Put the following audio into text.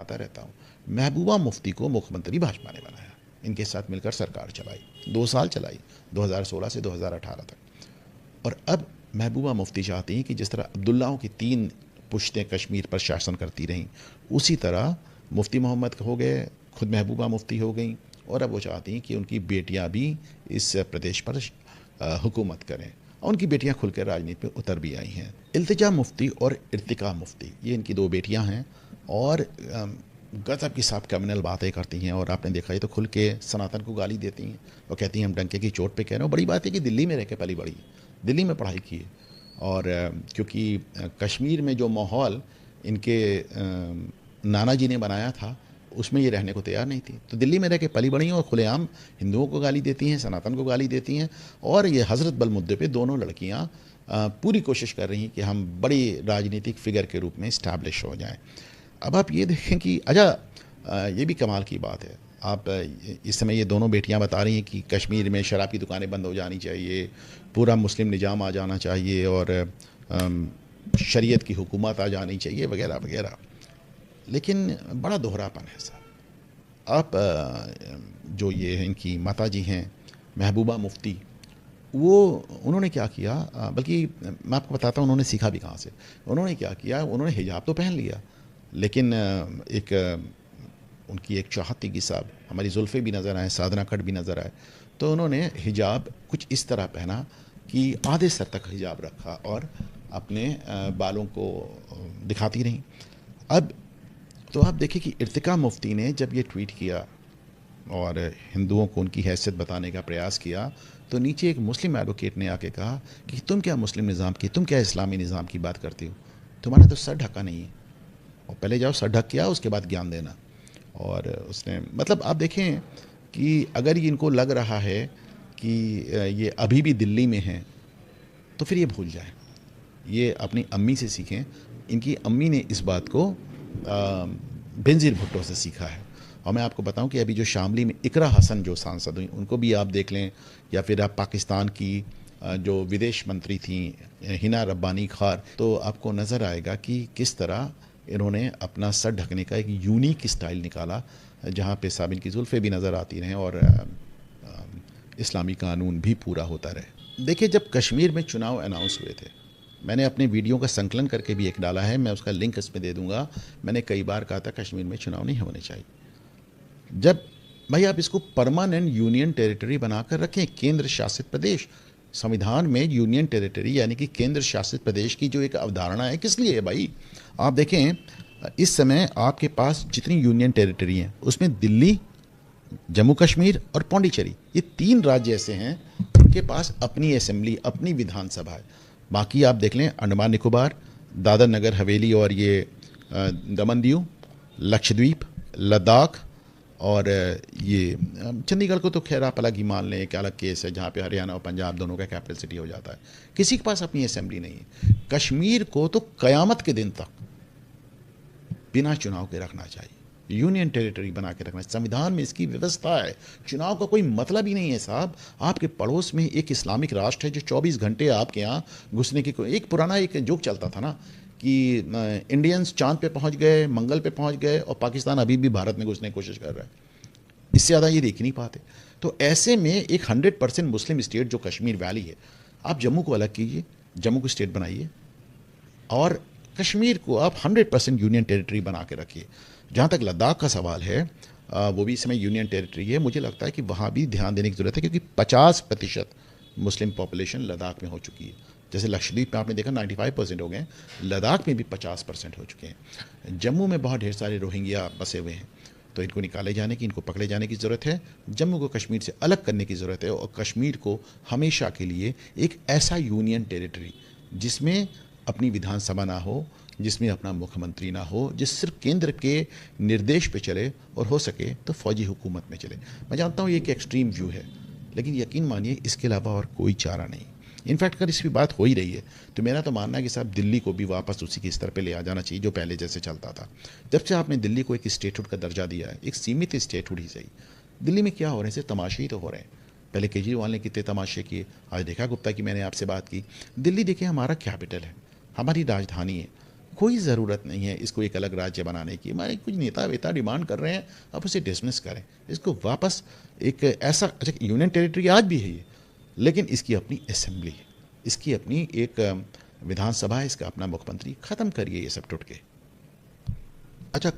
सुनाता रहता हूँ। महबूबा मुफ्ती को मुख्यमंत्री भाजपा ने बनाया, इनके साथ मिलकर सरकार चलाई, 2 साल चलाई, 2016 से 2018 तक। और अब महबूबा मुफ्ती चाहती हैं कि जिस तरह अब्दुल्लाओं की 3 पुश्तें कश्मीर पर शासन करती रहीं, उसी तरह मुफ्ती मोहम्मद हो गए, खुद महबूबा मुफ्ती हो गई, और अब वो चाहती हैं कि उनकी बेटियां भी इस प्रदेश पर हुकूमत करें। और उनकी बेटियां खुलकर राजनीति में उतर भी आई हैं। इल्तिजा मुफ्ती और इर्तिका मुफ्ती, ये इनकी 2 बेटियां हैं, और गजब की साहब क्रिमिनल बातें करती हैं। और आपने देखा, ये तो खुल के सनातन को गाली देती हैं और कहती हैं हम डंके की चोट पे कह रहे हो। बड़ी बात है कि दिल्ली में रह के पली बड़ी, दिल्ली में पढ़ाई की है, और क्योंकि कश्मीर में जो माहौल इनके नाना जी ने बनाया था, उसमें ये रहने को तैयार नहीं थी। तो दिल्ली में रह के पली बड़ी हैं और खुलेआम हिंदुओं को गाली देती हैं, सनातन को गाली देती हैं। और ये हज़रत बल मुद्दे पे दोनों लड़कियां पूरी कोशिश कर रही हैं कि हम बड़ी राजनीतिक फिगर के रूप में इस्टेब्लिश हो जाएं। अब आप ये देखें कि अच्छा, ये भी कमाल की बात है, आप इस समय ये दोनों बेटियां बता रही हैं कि कश्मीर में शराब की दुकानें बंद हो जानी चाहिए, पूरा मुस्लिम निज़ाम आ जाना चाहिए, और शरीयत की हुकूमत आ जानी चाहिए, वगैरह वगैरह। लेकिन बड़ा दोहरापन है साहब। आप जो ये इनकी माता जी हैं महबूबा मुफ्ती, वो उन्होंने क्या किया, बल्कि मैं आपको बताता हूँ उन्होंने सीखा भी कहाँ से। उन्होंने क्या किया, उन्होंने हिजाब तो पहन लिया, लेकिन उनकी एक चाहत थी कि साहब हमारी जुल्फ़े भी नज़र आए, साधना कट भी नज़र आए। तो उन्होंने हिजाब कुछ इस तरह पहना कि आधे सर तक हिजाब रखा और अपने बालों को दिखाती रहीं। अब तो आप देखिए कि इर्तिका मुफ्ती ने जब ये ट्वीट किया और हिंदुओं को उनकी हैसियत बताने का प्रयास किया, तो नीचे एक मुस्लिम एडवोकेट ने आके कहा कि तुम क्या मुस्लिम निज़ाम की, तुम क्या इस्लामी निज़ाम की बात करती हो, तुम्हारा तो सर ढका नहीं है, और पहले जाओ सर ढक किया, उसके बाद ज्ञान देना। और उसने मतलब आप देखें कि अगर ये इनको लग रहा है कि ये अभी भी दिल्ली में हैं, तो फिर ये भूल जाएं, ये अपनी अम्मी से सीखें। इनकी अम्मी ने इस बात को बेनज़ीर भुट्टो से सीखा है। और मैं आपको बताऊं कि अभी जो शामली में इकरा हसन जो सांसद हुई, उनको भी आप देख लें, या फिर आप पाकिस्तान की जो विदेश मंत्री थी हिना रब्बानी खार, तो आपको नज़र आएगा कि किस तरह इन्होंने अपना सर ढकने का एक यूनिक स्टाइल निकाला, जहाँ पे साबिन की जुल्फ़े भी नज़र आती रहें और इस्लामी कानून भी पूरा होता रहे। देखिए, जब कश्मीर में चुनाव अनाउंस हुए थे, मैंने अपने वीडियो का संकलन करके भी एक डाला है, मैं उसका लिंक इसमें दे दूंगा। मैंने कई बार कहा था कश्मीर में चुनाव नहीं होने चाहिए। जब भाई आप इसको परमानेंट यूनियन टेरिटरी बनाकर रखें, केंद्र शासित प्रदेश, संविधान में यूनियन टेरिटरी यानी कि केंद्र शासित प्रदेश की जो एक अवधारणा है, किस लिए है भाई? आप देखें, इस समय आपके पास जितनी यूनियन टेरिटरी हैं उसमें दिल्ली, जम्मू कश्मीर और पौंडीचेरी, ये 3 राज्य ऐसे हैं उनके पास अपनी असेंबली, अपनी विधानसभा है। बाकी आप देख लें, अंडमान निकोबार, दादर नगर हवेली और ये दमन दीव, लक्षद्वीप, लद्दाख, और ये चंडीगढ़ को तो खैर आप अलग ही मान लें, एक अलग केस है जहाँ पे हरियाणा और पंजाब दोनों का कैपिटल सिटी हो जाता है। किसी के पास अपनी असेंबली नहीं है। कश्मीर को तो क़यामत के दिन तक बिना चुनाव के रखना चाहिए, यूनियन टेरिटरी बना के रखना। संविधान में इसकी व्यवस्था है, चुनाव का कोई मतलब ही नहीं है साहब। आपके पड़ोस में एक इस्लामिक राष्ट्र है जो 24 घंटे आपके यहाँ घुसने की, एक पुराना एक जोक चलता था ना कि इंडियंस चांद पे पहुंच गए, मंगल पे पहुंच गए, और पाकिस्तान अभी भी भारत में घुसने की कोशिश कर रहा है। इससे ज़्यादा ये देख नहीं पाते। तो ऐसे में एक 100% मुस्लिम स्टेट जो कश्मीर वैली है, आप जम्मू को अलग कीजिए, जम्मू को स्टेट बनाइए, और कश्मीर को आप 100% यूनियन टेरिटरी बना के रखिए। जहाँ तक लद्दाख का सवाल है, वो भी इस समय यूनियन टेरिटरी है। मुझे लगता है कि वहाँ भी ध्यान देने की ज़रूरत है, क्योंकि 50% मुस्लिम पॉपुलेशन लद्दाख में हो चुकी है। जैसे लक्षद्वीप में आपने देखा 95% हो गए, लद्दाख में भी 50% हो चुके हैं। जम्मू में बहुत ढेर सारे रोहिंग्या बसे हुए हैं, तो इनको निकाले जाने की, इनको पकड़े जाने की ज़रूरत है। जम्मू को कश्मीर से अलग करने की ज़रूरत है, और कश्मीर को हमेशा के लिए एक ऐसा यूनियन टेरिटरी जिसमें अपनी विधानसभा ना हो, जिसमें अपना मुख्यमंत्री ना हो, जिस सिर्फ केंद्र के निर्देश पे चले, और हो सके तो फौजी हुकूमत में चले। मैं जानता हूँ ये एक एक्सट्रीम व्यू है, लेकिन यकीन मानिए इसके अलावा और कोई चारा नहीं। इनफैक्ट अगर इसकी बात हो ही रही है, तो मेरा तो मानना है कि साहब दिल्ली को भी वापस उसी के स्तर पे ले आ जाना चाहिए जो पहले जैसे चलता था। जब से आपने दिल्ली को एक स्टेटहुड का दर्जा दिया है, एक सीमित स्टेटहुड ही सही, दिल्ली में क्या हो रहे हैं, सिर्फ तमाशे ही तो हो रहे हैं। पहले केजरीवाल ने कितने तमाशे किए, आज देखा गुप्ता की मैंने आपसे बात की। दिल्ली देखिए हमारा कैपिटल है, हमारी राजधानी है, कोई ज़रूरत नहीं है इसको एक अलग राज्य बनाने की। हमारे कुछ नेता वेता डिमांड कर रहे हैं, आप उसे डिसमिस करें, इसको वापस एक ऐसा, अच्छा यूनियन टेरिटरी आज भी है ये, लेकिन इसकी अपनी असेंबली है, इसकी अपनी एक विधानसभा है, इसका अपना मुख्यमंत्री, ख़त्म करिए ये सब टुटके। अच्छा,